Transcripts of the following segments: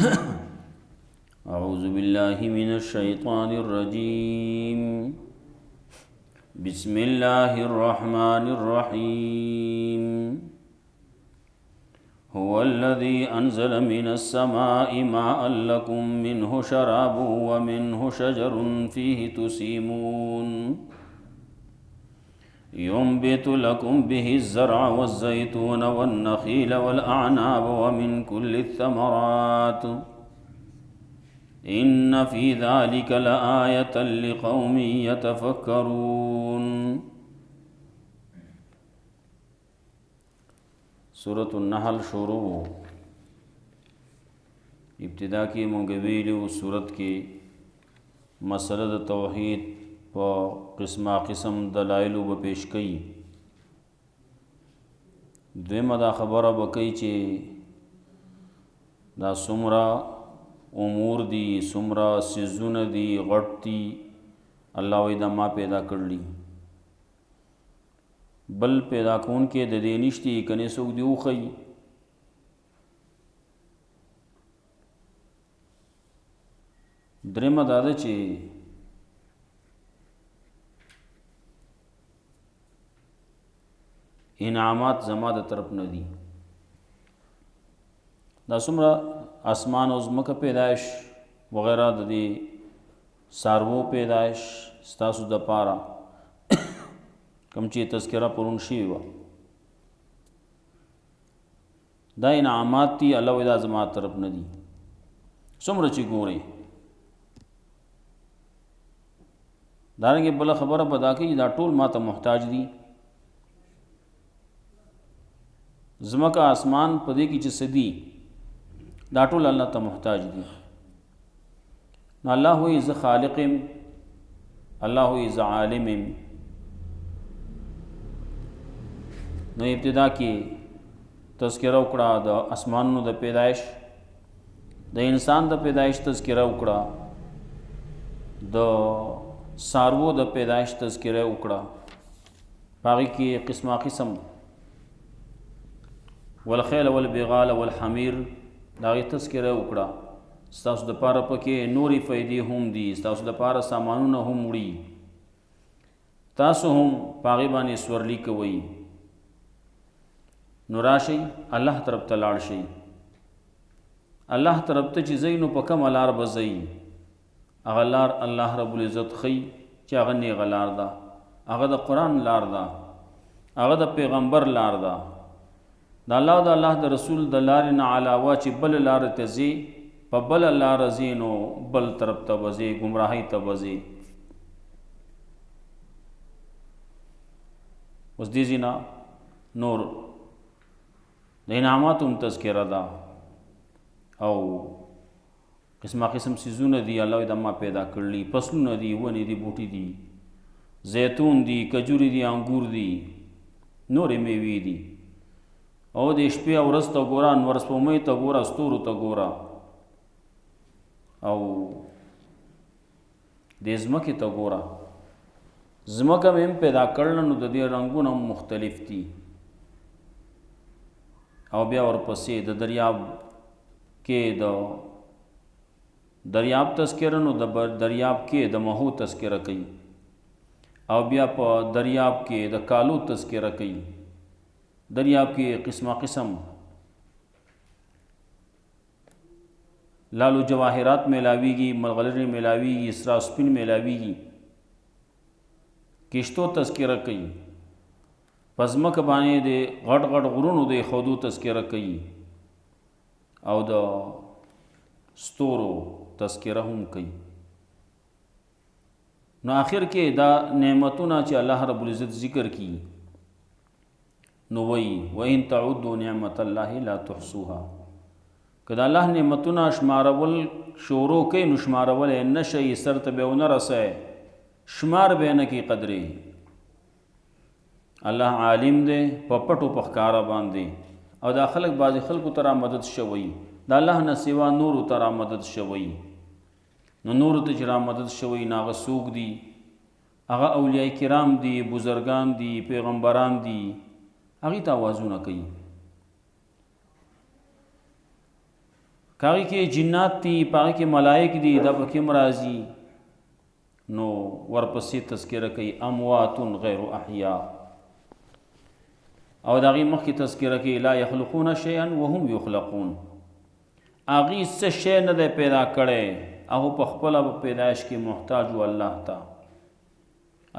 اعوذ باللہ من الشیطان الرجیم بسم اللہ الرحمن الرحیم هو الذی انزل من السماء ماء لکم منہ شراب ومنہ شجر فیہ تسیمون ينبت لكم به الزرع والزيتون والنخيل والأعناب ومن كل الثمرات إن في ذلك لآية لقوم يتفكرون. سورۃ النحل شروع ابتدا کی منگویل سورت کی مسئلہ توحید و قسمہ قسم دلائل و پیش کئی. دویمه دا خبره بکئی چی دا سمرا امور دی سمرا سیزون دی غٹ دی اللہ وی دا ما پیدا کرلی بل پیدا کون کے ددی نشتی کنی سوک دیو خی. دریمه دا دا چی انعامات زما د طرف نه دي. دا څومره اسمان او ځمکه پیدایش وغیرہ د دې سارو پیدایش ستاسو د پاره کوم چې تذکرہ پرون شي و دا انعامات دي الله ودا زما طرف نه دي. څومره چې ګوري دارنګه بل خبره پدا کوي دا ټول ماته محتاج دي. زمکا آسمان پدې کې چې سدي دا ټول الله ته محتاج دي. نو الله هو ز خالق، الله هو ز عالم. نو ابتدا کې تذکرہ وکړه د اسمانونو د پیدایش، د انسان د پیدایش تذکرہ وکړه، د سارو د پیدایش تذکرہ وکړه، باقي کې قسمه قسم والخیل والبغال والحمیر داغی تذکرہ وکړه. ستاسو د پاره پکې نوري فائدې هم دي، ستاسو د پاره سامانونه هم وړي، تاسو هم پاغي باندې سورلی کوي. نو راشي الله طرف ته لاړ شي، الله طرف ته چې زینو په کوم لار بزئی هغه لار الله رب العزت خي چې هغه نه غلار ده، هغه د قرآن لار ده، هغه د پیغمبر لار ده. دا الله او د الله د رسول د لارې نه علاوه چې بل لار ته ځي په بل لار ځي نو بل طرف ته وځي، ګمراهۍ ته وځي. اوس دې ځینا نور د انعاماتو هم تذکره ده او قسمه قسم سیزونه دي الله د ما پیدا کړلي، فصلونه دي، ونې دي، بوټي دي، زیتون دي، کجوري دي، انګور دي، نورې میوې دي. او د شپې او ورځ ته ګوره، انور سپوږمۍ ته ګوره، ستورو ته ګوره، او د ځمکې ته ګوره. ځمکه مې هم پیدا کړله نو د دې رنګونه هم مختلف دي. او بیا ورپسې د دریاب کې د دریاب تذکره نو د دریاب کې د مهو تذکره کوي، او بیا په دریاب کې د کالو تذکره کوي. دریاب کې قسمه قسم لالو جواهرات میلاویږي، ملغلرې میلاویږي، اسرا سپین میلاویږي. کشتو تذکره کوي، پزمک باندې د غټ غټ غرونو د خودو تذکره کوي، او د ستورو تذکره هم کوي. نو آخر کې دا نعمتونه چې الله رب العزت ذکر کی نو وی وَإِن تَعُدُّوا نِعْمَةَ اللَّهِ لَا تُحْصُوهَا. که دا الله نعمتونه شمارول شروع کوي نو شمارول نه شي، سر ته به ونه رسي، شمار به نه کی قدرې. الله عالم دی په پټو په ښکاره باندې، او دا خلق بعضې خلکو ته را مدد شوی، دا الله نه سوا نورو ته را مدد شوی. نو نورو ته چې را مدد شوی نو هغه څوک دي؟ هغه اولیاء کرام دي، بزرگان دي، پیغمبران دي، هغې ته آوازونه کوي. کاغی کې جنات دي، پاغی کې ملائک دي، دا پکې مرازي. نو ورپسې تذکرہ کوي اموات غیر احیاء، او دا غي مخکې تذکرہ کوي لا یخلقون شیئا وهم یخلقون. اغي څه شی نه دی پیدا کړي، هغه په خپل پیدائش کې محتاج و الله ته.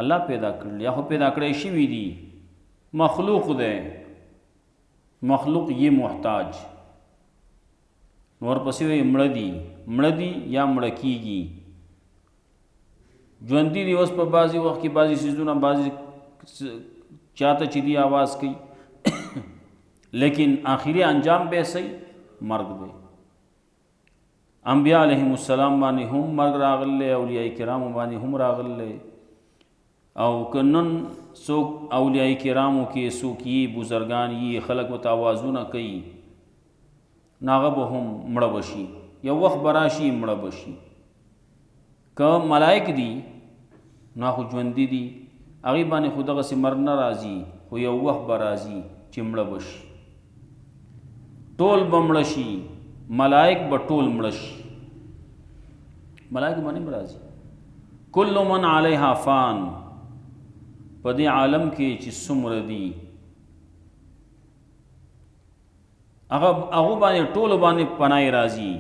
الله پیدا کړل، یا خو پیدا کړی شوي دي، مخلوق دی، مخلوق یې محتاج. نور پسې وي مړه دي یا مړه کیږي. ژوندي دي اوس په بعضې وخت کې بعضې څیزونه بعضې چاته چې دي آواز کوي لیکن آخري انجام به صحیح مرګ دی. انبیاء علیهم السلام باندې هم مرګ راغلی، اولیاء کرامو باندې هم راغلی. او که نن څوک اولیاء کرامو کې څوک یي بزرګان یي خلک ورته آوازونه کوي، ناغه به هم مړه بشي، یو وخت به راشي مړه بشي. که ملائک دي نو خو ژوندي دي، هغې باندې خو دغسې مرګ نه راځي، خو یو وخت به راځي چې مړه بشي. ټول به مړه شي، ملائک به ټول مړه شي. ملائک باندې هم راځي کل من علیها فان. په دې عالم کې چې څومره دي هغه باندې ټولو باندې پناه راځي.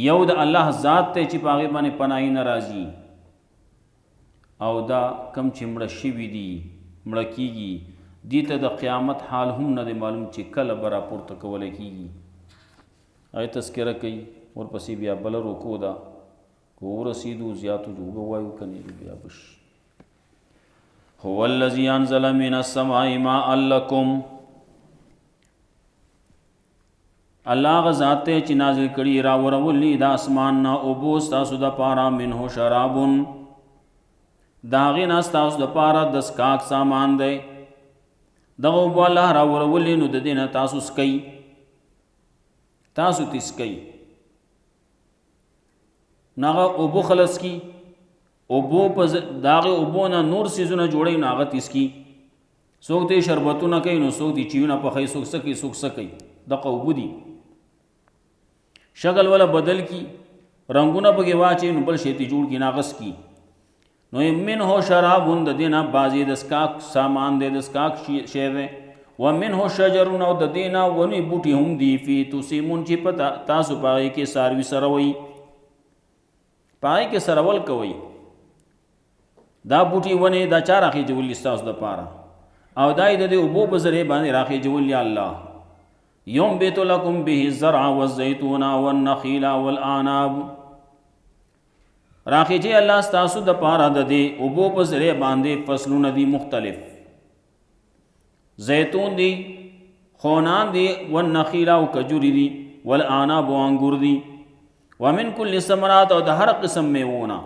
یو د الله ذات ته چې په هغې باندې پناه نه راځي، او دا کم چې مړه شوي دي مړه کیږي، دې ته د قیامت حال هم نه دی معلوم چې کله به راپورته کولی کیږي. هغې تذکره کوي. ورپسې بیا بله رکو ده، که ورسېدو زیاتو جو به وایو که نه بیا بشي. هو الذي انزل من السماء ماء لكم. الله هغه ذات دی چې نازل کړي راورولي د اسمان نه اوبو ستاسو دپاره منه شرابون، د هغې نه ستاسو دپاره د څښاک سامان دی. دغه اوبو الله راورولي نو د دې نه تاسو څښئ، تاسو ترې څښئ. نو هغه اوبو خلص کی، اوبو په د هغې اوبو نه نور څیزونه جوړوي نو هغه ترې څکي. څوک دې شربتونه کوي، نو څوک دې چیونه پخوي، څوک څه کوي څوک څه کوي. دغه اوبه دي، شکل والا بدل کی، رنگونه پکې واچوي نو بل شی ترې جوړ کړي ناغس کی. نو منه شرابون، د دې نه بعضې د څښاک سامان دی، د څښاک شی دی. ومنه شجرون، او د دې نه ونې بوټي هم دي، فی تسیمون چې په تاسو په هغې کې څاروي سروئ، په هغې کې سرول کوئ. دا بوټي ونې دا چا راخېجولي ستاسو دپاره، او دا یې د دې اوبو په ذریعې باندې راخېجولي الله. ينبت لكم به الزرع والزيتون والنخيل والأعناب. راخېجي الله ستاسو دپاره د دې اوبو په ذریعې باندې فصلونه دي مختلف، زیتون دی، خونان دی، والنخیل او کجوری دی، والعناب او انګور دی، ومن کل ثمرات، او د هر قسم میوونه.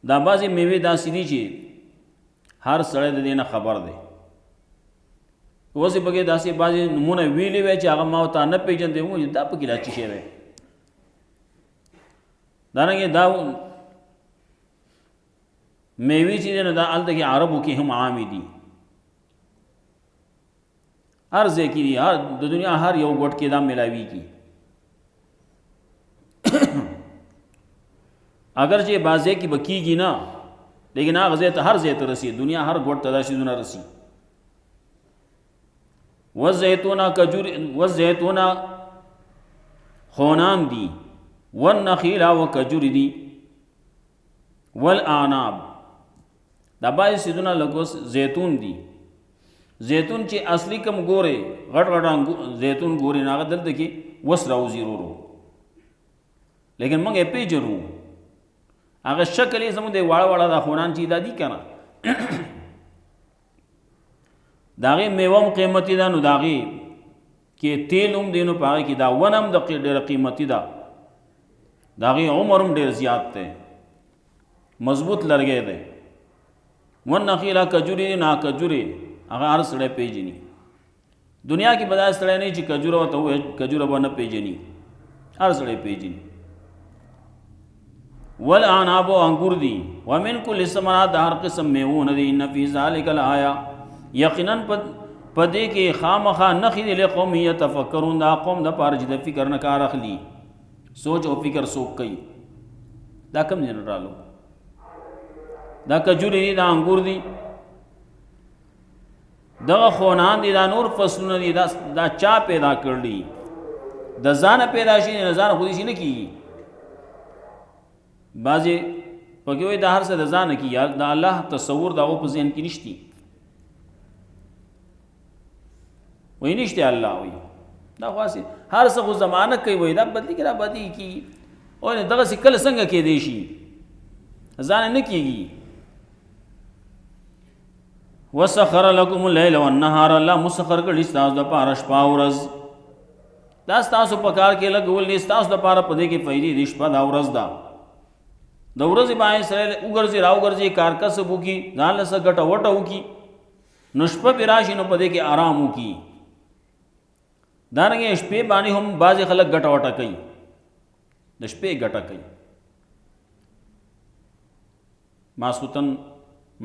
دا بعضې میوې داسې دي چې هر سړی د دې نه خبر دی. اوس یې پکې داسې بعضې نومونه ویلي وی چې هغه ما ورته نه پېژندی، وایي دا پکې دا څه شی دی. دارنګې دا میوې چې دی نو دا هلته کې عربو کې هم عامې دي، هر ځای کې دي، د دنیا هر یو ګوټ کې دا میلاویږي. اگر چې بعض ځای کې به کېږي نه، لیکن هغه ځای ته هر ځای ته رسي، دنیا هر ګوټ ته دا شیزونه رسي. والزیتونه خونان دي، والنخیل او کجوري دي، والاعناب. دا بعضې سیزونه لکه زیتون دي. زیتون چې اصلي کم ګورې غټ غټ زیتون ګورې نو هغه دلته کې وس راوځي ورو، لیکن موږ یې پېژنو، هغه شکل یې زموږ دی واړه واړه دا خونان چې دا دي که نه، د هغې میوه هم قیمتي ده، نو د هغې کې تیل هم دی، نو په هغې کې دا ونه هم ډېره قیمتي ده، د هغې عمر هم ډېر زیات دی، مضبوط لرګی دی. والنخیل کجوري دی، نه کجورې هغه هر سړی پیژني. دنیا کې به داسې سړی نه چې کجوره ورته ووایي کجوره به نه پیژني، هر سړی پیژني. والاعناب او انګور دي، ومن کل ثمرات، د هر قسم میوونه دي. ان فی ذلک الآیه، یقینا په پدې کې خامخا نخې دي لقوم یتفکرون، دا قوم د پاره چې د فکر نه کار اخلي، سوچ او فکر څوک کوي. دا کم ځای نه رالو، دا کجوري دي، دا انګور دي، دغه خونان دي، دا نور فصلونه دي، دا چا پیدا کړلی؟ د ځانه پیدا شي نه ځانه خودي شي نه کېږي. بعضې پکې وایي دا هر څه د ځانه کېږي، د الله تصور د هغو په ذهن کې نشتی. وایي نشته الله، وایي دا خو هسې هر څه خو زمانه کوي، وایي دا بدلي کېږي، دا بدلي کېږي. وایي دغسې کله څنګه کېدی شي، ځانه نه کېږي. وسخر لکم اللیل والنهار، الله مسخر کړي ستاسو دپاره شپه او ورځ. دا ستاسو په کار کې لګول دي، ستاسو دپاره په دې کې فایدې دي. شپه دا ورځ ده، د ورځې باندې سره وګرځي راوګرځي، کار کسب وکړي، ځان له څه ګټه وټه وکړي، نو شپه پرې راشي نو په دې کې آرام وکړي. دارنګې شپې باندې هم بعضې خلک ګټه وټه کوي، د شپې ګټه کوي. ماسخوتن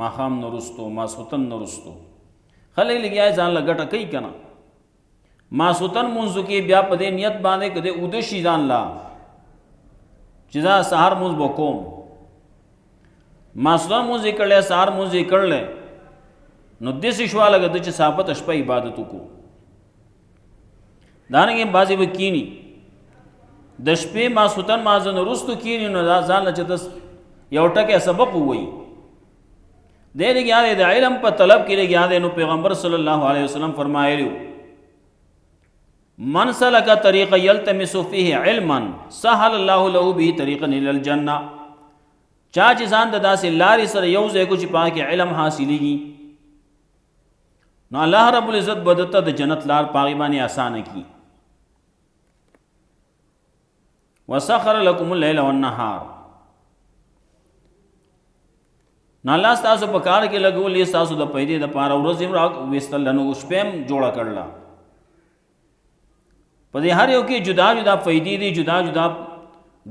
ماښام نه وروستو، ماسخوتن نه وروستو خلک لګیا ځان له ګټه کوي که نه. ماسخوتن مونځو کې بیا په دې نیت باندې که د اوده شي ځان لا چې دا سهار مونځ به کوم، ماسخوتن مونځ یې کړلی، سهار مونځ یې کړلی، نو داسې شوه لکه ده چې ثابته شپه عبادت وکړو. دارنګې بعضې به کیني د شپې ماسخوتن مازه نه وروستو کیني، نو دا ځان له چې ته یو ټکی سبق ووایي، دی لګیا دی د علم په طلب کې لګیا دی. نو پیغمبر صلی الله علیه وسلم فرمایلی من سلک طریق یلتمس فیه علما سهل الله له به طریقا الی الجنه، چا چې ځان د داسې لارې سره یو ځای کو چې پاک علم حاصلېږي، نو الله رب العزت به دته د جنت لار پاغي باندې آسانه کړي. وسخر لكم الليل والنهار، نو الله ستاسو په کار کې لګولې ستاسو د پیدې د پاره ورځ هم وستل، نو شپه هم جوړه کړله. په دې هر یو کې جدا جدا فائدې دي، جدا جدا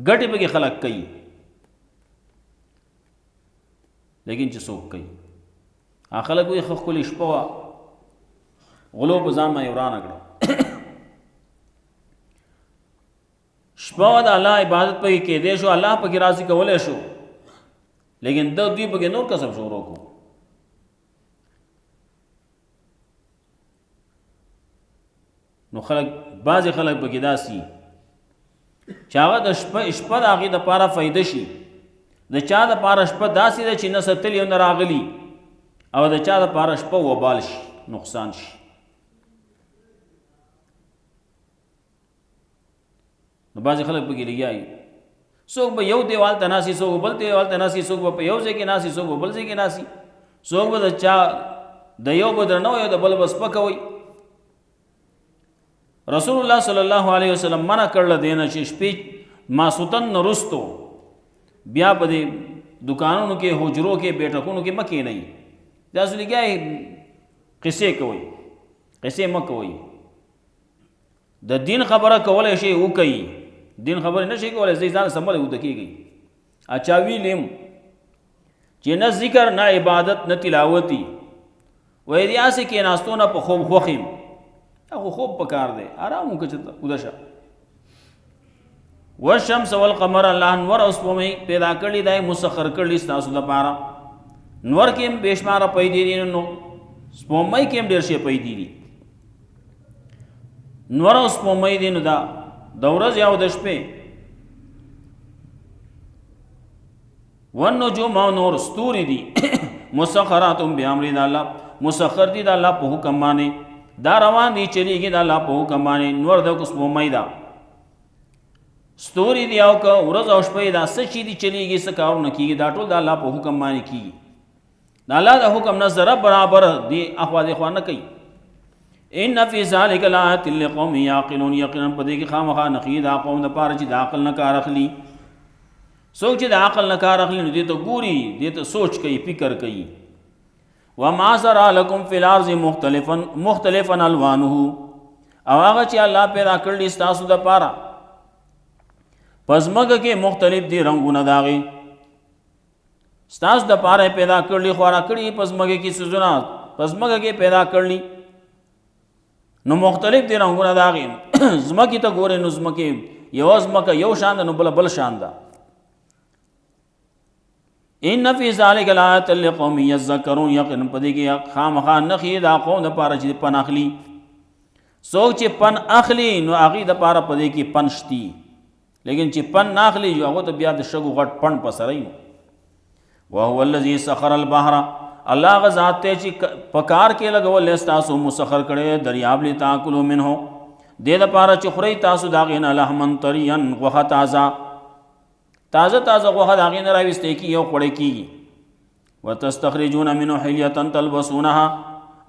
ګټې پکې خلق کوي، لیکن چې څوک کوي خلک وایي ښه ښکلې شپه وه، غلو په ځان باندې ورانه کړه. شپه وه د الله عبادت پکې کېدی شو، الله پکې راضي کولی شو، لیکن دوی پکې نور کسب شروع کو. نو خلک بعضې خلک پکې داسي چې هغه د شپه د هغې دپاره فایده شي، د چا دپاره شپه داسې ده چې نه ستلي او نه راغلي، او د چا دپاره شپه وبال شي، نقصان شي. نو بعضې خلک پکې لګیا وي، څوک به یو دیوال ته ناسي، څوک بل دیوال ته ناسي، څوک به په یو ځای کې ناسي، څوک به بل ځای کې ناسي، څوک به د چا د یو به درنه وي او د بل به سپکه وي. رسول الله صلی الله علیه وسلم منع کړل دینه چې شپې ماسوتن نه وروستو بیا په دې دکانونو کې، حجرو کې، بیټکونو کې مه کښېنئ، داسې لګیا قصې کوئ، قصې مه کوئ. د دین خبره کولی شئ وکئ، دین خبرې نه شي کولی، ځئ ځان سمبلی اوده کېږئ. اچا ویلیم چې نه ذکر نه عبادت نه تلاوتي، وایي دې هسې کېناستو نه په خوب خوښ یم، هغه خوب پکار دی، آرام وکړه چې اوده شه. والشمس والقمر، الله نور او سپوږمۍ پیدا کړي، دا یې مسخر کړي ستاسو دپاره. نور کې هم بې شماره پیدې دي، نو سپوږمۍ کې هم ډېر شی پیدې دي. نور او سپوږمۍ دي، نو دا د ورځې او د شپې. والنجوم او نور ستوري دي مسخرات بأمر الله، مسخر دي د الله په حکم باندې، دا روان دي چلیږي د الله په حکم باندې. نور د سپوږمۍ ده، ستوري دي او که ورځ او شپه دا څه چې دي چلیږي، څه کارونه کېږي، دا ټول د الله په حکم باندې کېږي. د الله د حکم نه ذره برابر دي اخوا دېخوا نه کوي. ان فی ذلک لآیات لقوم یعقلون، یقینا په دې کې خامخا نښې دا قوم دپاره چې د عقل نه کار اخلي. څوک چې د عقل نه کار اخلي نو دې ته ګوري، دې ته سوچ کوي، فکر کوي. وما ذرأ لکم فی الارض مختلفا الوانه، او هغه چې الله پیدا کړي ستاسو دپاره په ځمکه کې مختلف دي رنګونه د هغې، ستاسو دپاره پیدا کړي، خورا کړي په ځمکه کې څیزونه، په ځمکه کې پیدا کړي. نو مختلف دي رنګونه د هغې ځمکې ته ګورې نو ځمکې یوه ځمکه یو شان ده نو بله بل شان ده. ان فی ذلک لآیات لقوم یذکرون، یقینا په دې کې خامخا نښې دا قوم دپاره چې پن اخلي. څوک چې پن اخلي نو هغې دپاره په دې کې پن شتي، لیکن چې پن نه اخلي هغو ته بیا د شګو غټ پن په سره وي. وهو الذي سخر البحر، الله هغه ذات دی چې په کار کې لګولی ستاسو مسخر کړی دریاب لتاکلوا منه، دې دپاره چې خورئ تاسو د هغې نه لحما طریا، غوښه تازه تازه غوښه د هغې نه راویستی کېږي او خوړی کېږي. وتستخرجون منه حلیة تلبسونها،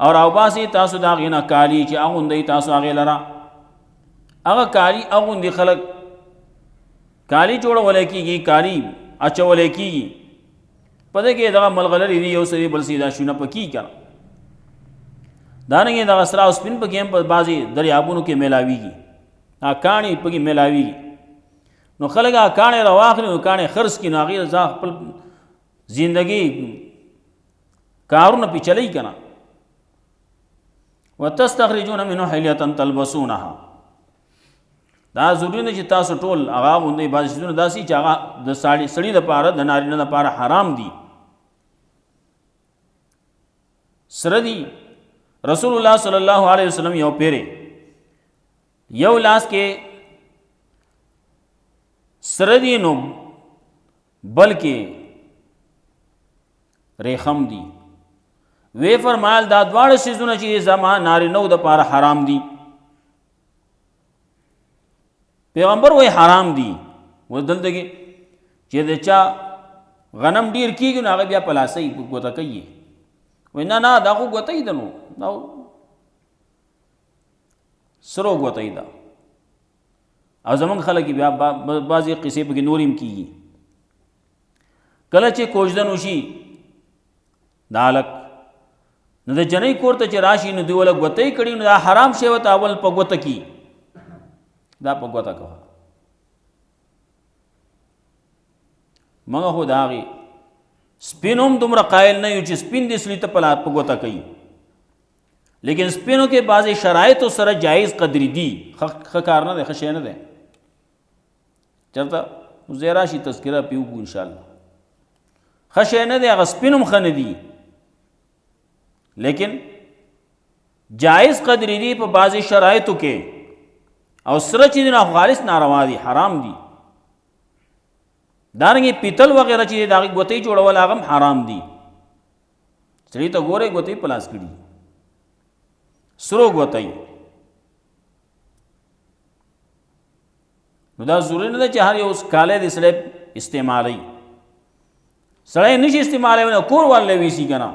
او راوباسي تاسو د هغې نه کالي چې اغوندئ تاسو هغې لره. هغه کالي اغوندي خلک، کالي جوړولی کېږي، کالي اچولی کېږي. په دې کې دغه ملغلرې دي، یو سړي بل سړي دا شونه پکې که نه. دارنګې دغه سره او سپین پکې هم په بعضې دریابونو کې میلاویږي، هغه کاڼي پکې میلاویږي. نو خلک هغه کاڼې راواخلي نو کاڼې خرڅ کړي، نو هغې ځان خپل زندګي کارونه پې چلی که نه. وتستخرجون منه حلیة تلبسونها، دا ضروري نه چې تاسو ټول هغه غوندئ. بعضې څیزونه داسې چې هغه د سړي دپاره د نارینه دپاره حرام دي، سره دي. رسول الله صلی الله علیه وسلم یو پیرې یو لاس کې سره دي نو بلکې ریخم دي. وی فرمایل دا دواړه څیزونه چې زما نارینهو دپاره حرام دي. پیغمبر وی حرام دي. و دلته کې چې د چا غنم ډیر کېږي نو هغه بیا په لاسۍ ګوته کوي. وی نه دا خو ګوته یې ده، نو دا سرو ګوته یې ده. او زمونږ خلک بیا بعضې قصې پکې نور هم کېږي. کله چې کوژدن وشي دا هلک نو د جنۍ کور ته چې راشي نو دوی وله ګوتهی کړي، نو دا حرام شی ورته اول په ګوته کي، دا په ګوته کوه. موږ خو د هغې سپین هم دومره قایل نه یو چې سپین دې سړي ته په ګوته کوي، لیکن سپینو کې بعضې شرایطو سره جایز قدرې دي. ښه کار نه دی، ښه شی نه دی. چېرته ځای راشي تذکره پې وکړو انشاءالله. ښه شی نه دی، هغه سپین هم ښه نه دي، لیکن جائز قدری دی په بعضی شرایطو کې. او سره چې نه خالص ناروا دي، حرام دي. دارنګې پیتل وغیره چې د هغې ګوتې جوړول هغه هم حرام دي. سړي ته ګورئ ګوتې په لاس کړي، سرو ګوتې. نو دا ضروري نه ده چې هر یو کالی د سړی استعمالوي. سړی نشي استعمالوي، کور والے ویسي که نه،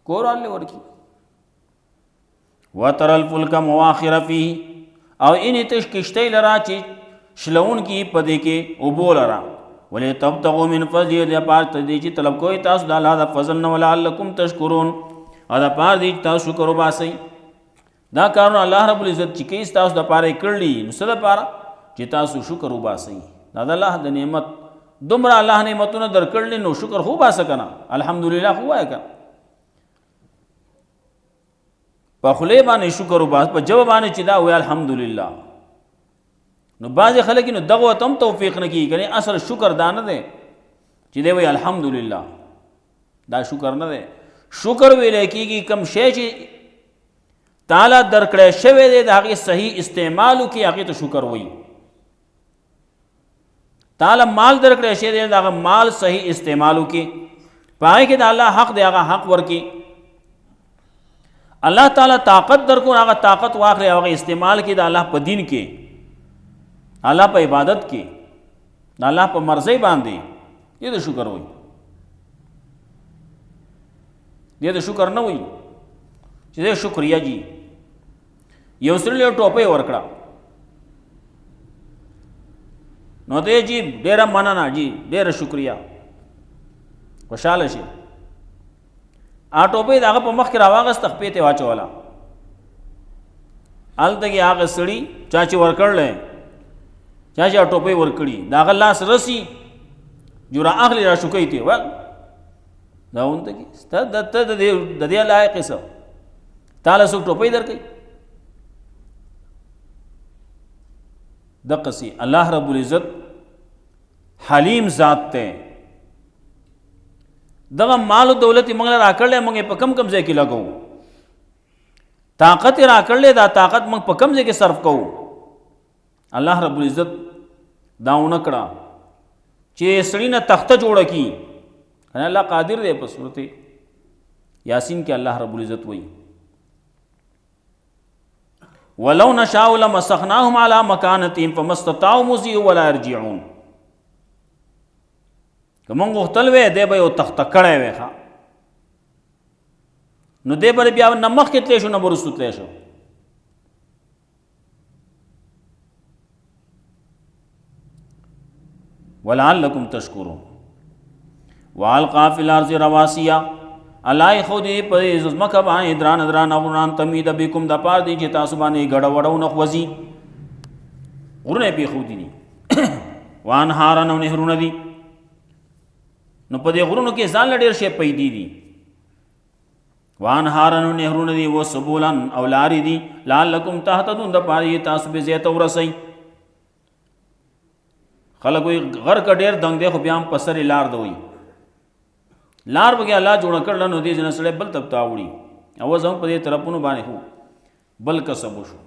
کور والے ورکی. وتر الفلک مواخر فیه، او اینې تش کشتۍ لره چې شلون کی په دې کې اوبو لره. ولتبتغوا من فضله، دپاره دې چې طلب کوئ تاسو د الله د فضل نه. ولعلکم تشکرون، او دپاره دې چې تاسو شکر وباسئ. دا کارونه الله رب العزت چې کوي ستاسو دپاره یې کړلي، نو څه دپاره چې تاسو شکر وباسئ. دا د الله د نعمت دومره الله نعمتونه درکړلي، نو شکر خو وباسه که نه، الحمدلله خو وایه که. په خولې باندې شکر وباسه، په ژبه باندې چې دا وایي الحمدلله. نو بعضې خلک نو دغه ته هم توفیق نه کېږي، کنې اصل شکر دا نه دی چې دی وایي الحمدلله. دا شکر نه دی. شکر ویلی کېږي کوم شی چې تعالی درکړی شوی دی د هغې صحیح استعمال وکړي، هغې ته شکر وایي. تعالی مال درکړی شوی دی د هغه مال صحیح استعمال وکړي، په هغې کې د الله حق دی هغه حق ورکړي. الله تعالی طاقت درکو، هغه طاقت واخلي، هغه استعمال کړي د الله په دین کې، الله په عبادت کې، د الله په مرضۍ باندې. دې د شکر وایي. دې د شکر نه وایي چې دې شکریه جی. یو سړي یو ټوپۍ ورکړه، نو دی جی ډېره مننه جی، ډېره شکریه، خوشحاله شي. ټوپۍ د هغه په مخ کې راواغسته، خپې ته واچوله. هلته کې هغه سړي چا چې ورکړلی، چا چې ټوپۍ ورکړي، د هغه لاس رسي جو را اخلي را شوکۍ ته، ویل دا اونته کې ته د دې لایق څه، تاله څوک ټوپۍ درکوي؟ دقسی الله رب العزت حلیم ذات ته. دغه مال او دولت موږ له راکړلې، موږ په کم ځای کې لګو. طاقت راکړلې، دا طاقت موږ په کم ځای کې صرف کوو. الله رب العزت داونه کړه چې سړی نه تخته جوړه کی. الله قادر دی. په سورۃ یاسین کې الله رب العزت وایي ولو نشاء لمسخناهم على مكانتهم فما استطاعوا مضيا ولا يرجعون. که مونږ غوښتل وی دی به یو تخته کړی وی ښه، نو دی به بیا نه مخکې تلی شو نه به وروستو تلی شو. ولعلکم تشکرون. والقى في الارض رواسي، الله خودی په ځمکه باندې دران دران غران تمید بكم د پاره دی چې تاسو باندې غړ وړو نه خوځي. غرونه به خودی دي وانهارن او نهرونه دي. نو په دې غرونو کې ځان لډیر شي پیدا دي. وانهارن او نهرونه دي وسبولن او لاري دي لعلکم تهتدون د پاره تاسو به زیات ورسئ. خلک وي غر کډیر دنګ دی خو بیا هم پسر لار دوی لار بګي الله جوړ کړل نو دې جن سره بل تب تاوړي او زم په دې طرفونو باندې هو بل کسب شو.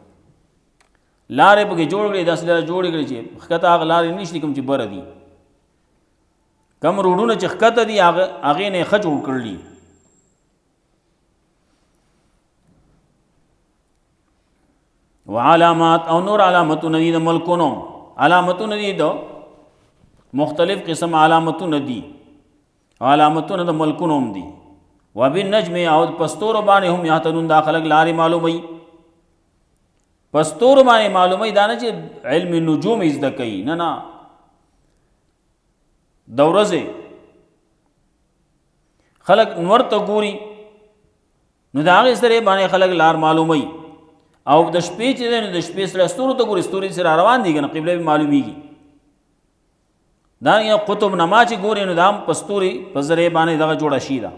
لارې بګي جوړ کړي داس لار جوړ کړي چې خطه هغه لارې نشته کوم چې بر دي کم روډونه چې خطه دي هغه نه خ جوړ کړلی. وعلامات او نور علامتونه دي د ملکونو، علامتونه دي د مختلف قسم علامتونه دي، علامتونه د ملکونو هم دي. وبالنجم او پستور باندې هم یهتدون دا خلق لارې معلومي. پستور باندې معلومي دا نه چې علم نجوم زده کوي، نه نه د ورځې خلق نور ته ګوري نو دا هغې سره باندې خلق لار معلومي. او د شپې چې دی نو د شپې سره ستورو ته ګوري، ستوري سره روان دي که نه قبله به معلومیږي. دا یو قطب نما چې ګوري نو دا هم په ستوري په ذریعې باندې دغه جوړه شي ده.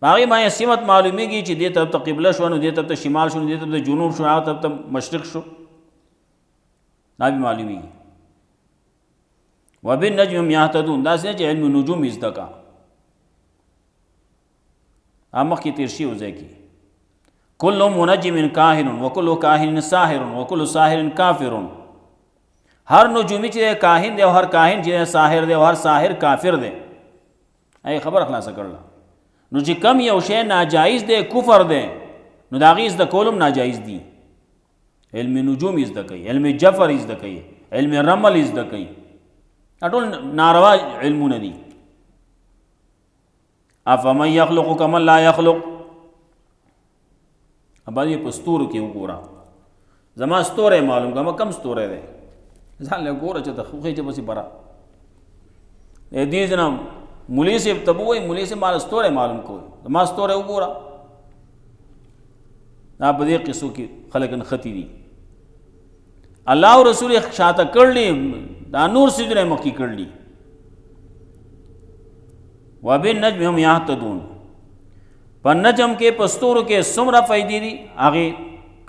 په هغې باندې سمت معلومیږي چې دې طرف ته قبله شوه نو دې طرف ته شمال شو، نو دې طرف ته جنوب شو، هغه طرف ته مشرق شو، دا به معلومیږي. وبالنجم هم یهتدون، داسې نه چې علم نجوم یې زده کا. هغه مخکې تېر شوي ځای کې کل منجم کاهن وکل کاهن ساحر وکل ساحر کافر. هر نجومی چې کاهن دی او هر کاهن چې ساحر دی او هر ساحر کافر دی. ای خبر خلاصه کړل. نو چې کم یو شی ناجایز دی کفر دی نو د هغې زده کول هم ناجایز دي. علم نجوم یې زده کوي، علم جفر یې زده کوي، علم رمل یې زده کوي، دا ټول ناروا علمونه دي. افمن یخلق کمن لا یخلق. ابا دې په ستورو کې وګوره، زما ستوری معلوم کړه، ما کم ستوری دی ځان له ګوره چې د خوښۍ چې پسې بره دې ځنه مولي صاحب ته به وایي مولي صاحب ماله ستوری معلوم کوي، زما ستوری وګوره. دا په دې قصو کې خلک نښتي دي. الله او رسول یې شاته کړلي، دا نور څیزونه یې مخکې کړلي. وبالنجم هم یهتدون. په نجم کې په ستورو کې څومره فایدې دي هغې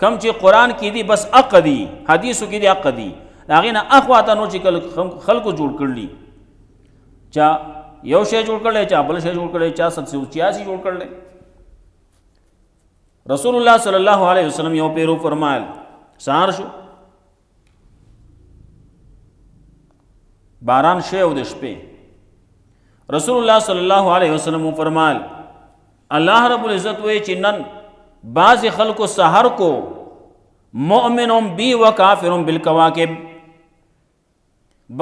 کم چې قرآن کې دي بس حق دي، حدیثو کې دي حق دي، د هغې نه اخواته نور چې خلکو جوړ کړلي، چا یو شی جوړ کړلی، چا بل شی جوړ کړلی، چا 786 جوړ کړلی. رسول الله صلی الله علیه وسلم یو پیرو فرمایل سهار شو باران شوی او د شپې رسول الله صلی الله علیه وسلم فرمایل الله رب العزت وی چې نن بعض خلکو سحر کو مؤمنون بی و کافرون بالکواکب.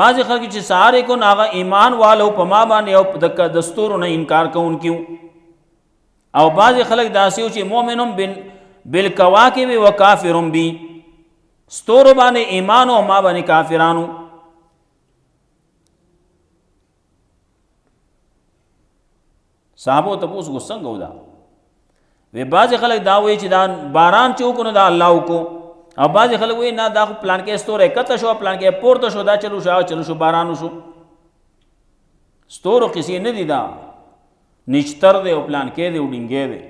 بعض خلک چې سحر کو ناغه ایمان والو په ما باندې او د دستورو نه انکار کوونکي، او بعض خلک داسې چې مؤمنون بالکواکب و کافرون بی، ستورو باندې ایمان او ما باندې کافرانو. صحابو تپوس کو څنګه ودا وی بعض خلک دا وایي چې دا باران چې وکړو دا الله وکړو، او بعض خلک وایي نه دا پلان کې ستوره کته شو، پلان کې پورته شو، دا چلو شو باران وشو. ستورو کسی نه دي، دا نچتر دی او پلان کې دی او ډینګې دی.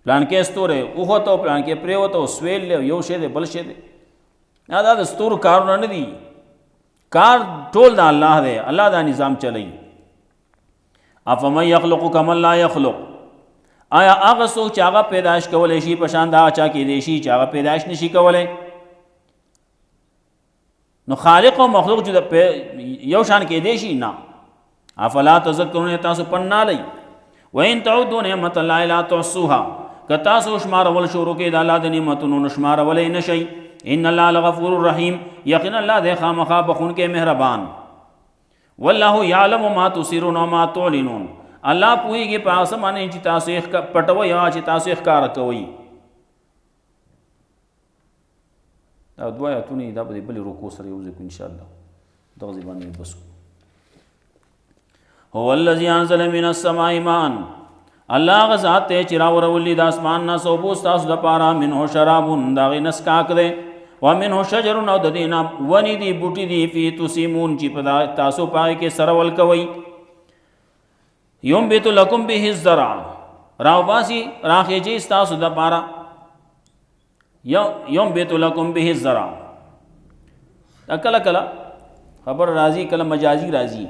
پلان کې ستوره وخوته او پلان کې پرېوته او سویل دی، یو شی دی بل شی دی. دا د ستورو کارونه نه دي، کار ټول د الله دی، الله دا نظام چلی. افمن یخلق کمن لا یخلق، آیا هغه څوک چې هغه پیدائش کولی شي په شان د هغه چا کیدی شي چې هغه پیدائش نشي کولی؟ نو خالق او مخلوق چې یو شان کیدی شي؟ نه. افلا تذکرون، تاسو پن نه لئ. وان تعودوا نعمت الله لا تحصوها، که تاسو شمارول شروع کړئ د الله د نعمتونو نو شمارولی نه شئ. ان الله لغفور رحیم، یقینا الله دی خامخا بخونکی مهربان. والله یعلم ما تسرون وما تعلنون، الله پوهیږي په هغه څه باندې چې تاسو یې پټوئ او چې تاسو یې ښکاره کوئ. دا دوه آیاتونه دا به د بلې رکوع سره یو ځای کړو انشاءالله، دغه ځای باندې بس کړو. هو الذي انزل من السماء ماء، الله هغه ذات دی چې راورولی د اسمان نه اوبه ستاسو دپاره، منه شراب، د هغې نه څښاک دی، ومنه شجر، او د دې نه ونې دي بوټي دي، فی تسیمون چې په تاسو په هغې کې سرول کوئ. ینبت لکم به الزرع، راوباسي راخیجي ستاسو دپاره، ینبت لکم به الزرع. دا کله کله خبر راځي، کله مجازي راځي،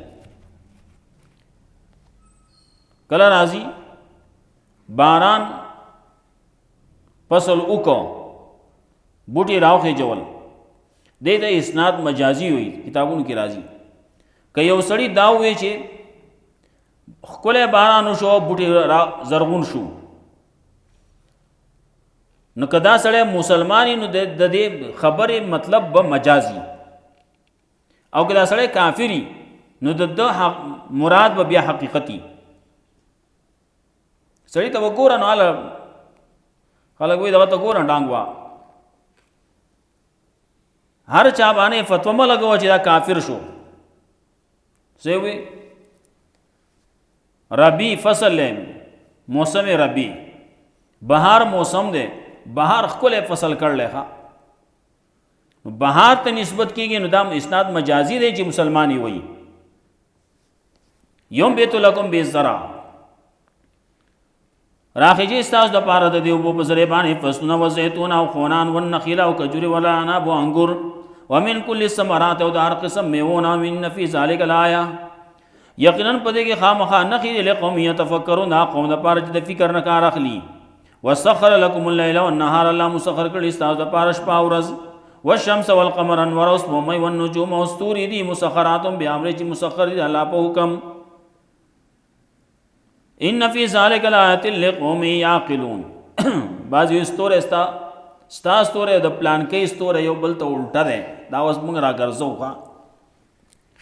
کله راځي باران فصل وکړو بوټي راوخیجول، دې ته اسناد مجازي وي، کتابونو کې راځي. که یو سړی دا ووایي چې ښکلی باران وشو بوټي زرغون شو، نو که دا سړی مسلمانی نو د دې خبرې مطلب به مجازي، او که دا سړی کافری نو د مراد به بیا حقیقتي. سړی ته وګوره نو هله خلک وایي دغه ته ګوره ډانګ وا، هر چا باندې فتوا مه لګوه چې دا کافر شو. څه وایي ربی فصل دی، موسم ربی، بهار موسم دی، بهار ښکلی فصل کړلی ښه، نو بهار ته نسبت کېږي نو دا اسناد مجازي دی چې مسلمانی وایي. ینبت لکم بالزرع، راخیجي ستاسو دپاره د دې اوبو په ذریعې باندې فصلونه وزیتون او خونان والنخیل او کجورې والعناب او انګور ومن کل الثمرات، او د هر قسم میوو نه. ان فی ذلک الآیه، یقینا په دې کې خامخا نښې دي لقوم یتفکرون، دا قوم دپاره چې د فکر نه کار اخلي. وسخر لکم اللیل والنهار، الله مسخر کړي ستاسو دپاره شپه او ورځ. والشمس والقمر، انور او سپوږمۍ، والنجوم او ستوري دي مسخرات بامر، چې مسخر دي الله په حکم. ان فی ذلک لآیات لقوم یعقلون، بعضې ستوری ستا ستوری د پلانکۍ ستوری یو بل ته الټه دی، دا اوس موږ راګرځو ښه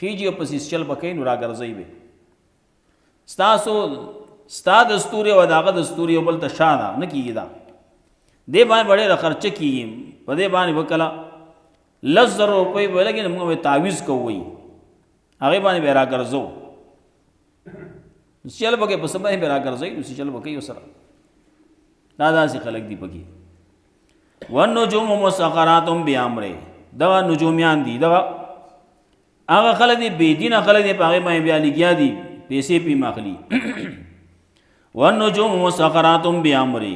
خیجي او پسې چل به کوي نو راګرځئ به ستا د ستوري او د هغه د ستوري یو بل ته شا ده نه کېږي. دا دې باندې به ډېره خرچه کېږي، په دې باندې به کله 10,000 روپۍ به لګي، موږ به تعویض کوو هغې باندې به یې راګرځو، چل به کوي په څه باندې به راګرځئ نو چل به کوي ورسره. دا داسې خلک دي پکې. والنجوم مسخرات بامره، دغه نجومیان دي، دغه هغه خلک دي بېدینه خلک دي، په هغې باندې بیا لګیا دي پیسې پې ماخلي. والنجوم مسخرات بامره،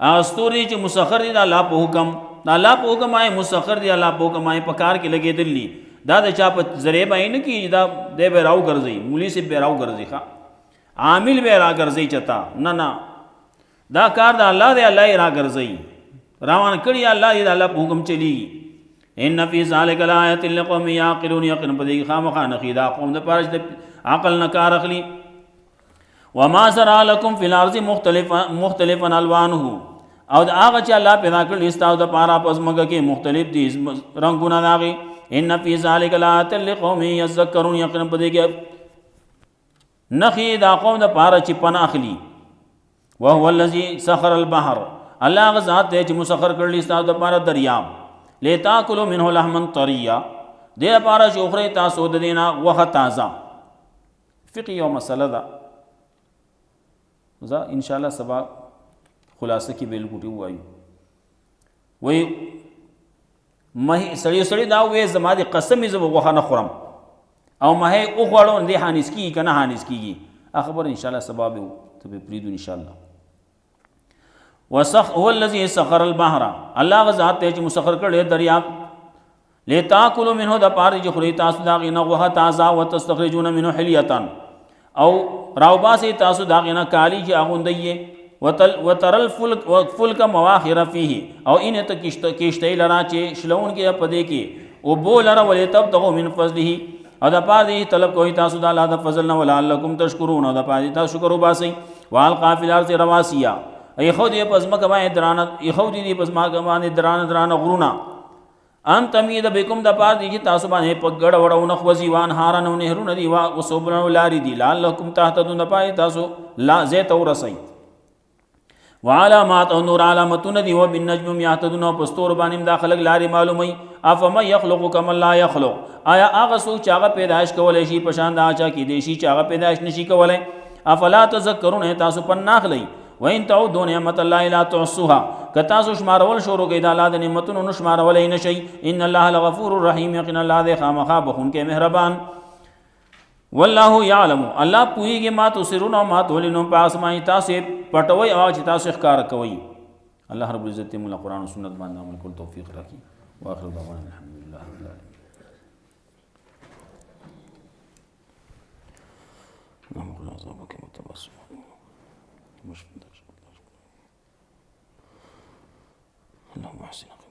هغه ستوري چې مسخر دي د الله په حکم، د الله په حکم باندې مسخر دي، الله په حکم باندې په کار کې لګېدلي. دا د چا په ذریعه باندې نه کېږي، دا دی به راوګرځئ، مولي صاحب به راوګرځئ، ښه عامل به راګرځئ چتا، نه نه دا کار د الله دی، الله یې راګرځئ، روان کړي الله دې د الله په حکم چلیږي. ان فی ذلک لآیات لقوم یعقلون، یقینا په دې کې خامخا نښې دا قوم دپاره چې د عقل نه کار اخلي. وما زرع لکم فی الارض مختلفا الوانه، او د هغه چې الله پیدا کړي ستاسو دپاره په ځمکه کې مختلف دي رنګونه د هغې. ان فی ذلک لآیات لقوم یذکرون، یقینا په دې کې نښې دا قوم دپاره چې پناه اخلي. وهو الذي سخر البحر، الله هغه ذات دی چې مسخر کړلی ستاسو دپاره دریاب. لتاکلوا منه لحما طریا، دې دپاره چې وخورئ تاسو د دې نه غوښه تازه. فقه یو مسله ده، زه انشاءالله سبا خلاصه کې بالکل ووایو. وایي سړی دا وایي زما د قسم زه به غوښه نه خورم، او مهی وخوړو نو دې حانس کېږي که نه حانس کېږي، خبر انشاءالله سبا به ته به پرېږدو انشاءالله. هو الذي سخر البحر، الله هغه ذات دی چې مسخر کړی دریاب لتاکلوا منه د پاره چې خوري تاسو دا غینه غوښه تازه وتستخرجون منه حلیه او راوباسي تاسو دا غینه کالی چې اغوندئ وتر الفلک مواخر فيه او ان ته کشته لرا چې شلون کې پدې کې او بول را ولې تبتغوا من فضله او د پاره طلب کوي تاسو د الله د فضل نه ولعلکم تشکرون او د پاره تاسو شکر وباسئ والقافل الارض رواسیا ای خو دې پزما کمای درانه ای خو دې پزما کمای درانه غرونا ان تمید بكم د پاره دي چې تاسو باندې پګړ وړونه خوځي وان هارن او نهرونه دي وا وسوبن لاري دي لعلکم تهتدون د پاره تاسو لا زيت ورسئ وعلامات او نور علامتون دی و بالنجم یهتدون پستور باندې داخلك لاري معلومي افما يخلق كما لا يخلق آیا هغه سو چې هغه پیدائش کولای شي پشان دا چا کې دی شي چې هغه پیدائش نشي کولای افلا تذکرون تاسو پن ناخلی وین تعودوا نعمت الله لا تحصوها کتا سو شمارول شروع کې د الله د نعمتونو نشمارول نه شي ان الله لغفور رحیم یقینا الله ذی خامخا بخون کې مهربان والله یعلم الله پویږي ما تسرون او ما تعلنون پاس ما تاسو پټوي او چې تاسو ښکار کوي الله رب العزت موږ قرآن او سنت باندې عمل کول توفیق راکړي واخر دعوانا الحمدلله رب العالمین اللهم عذابك متبسم اللهم احسن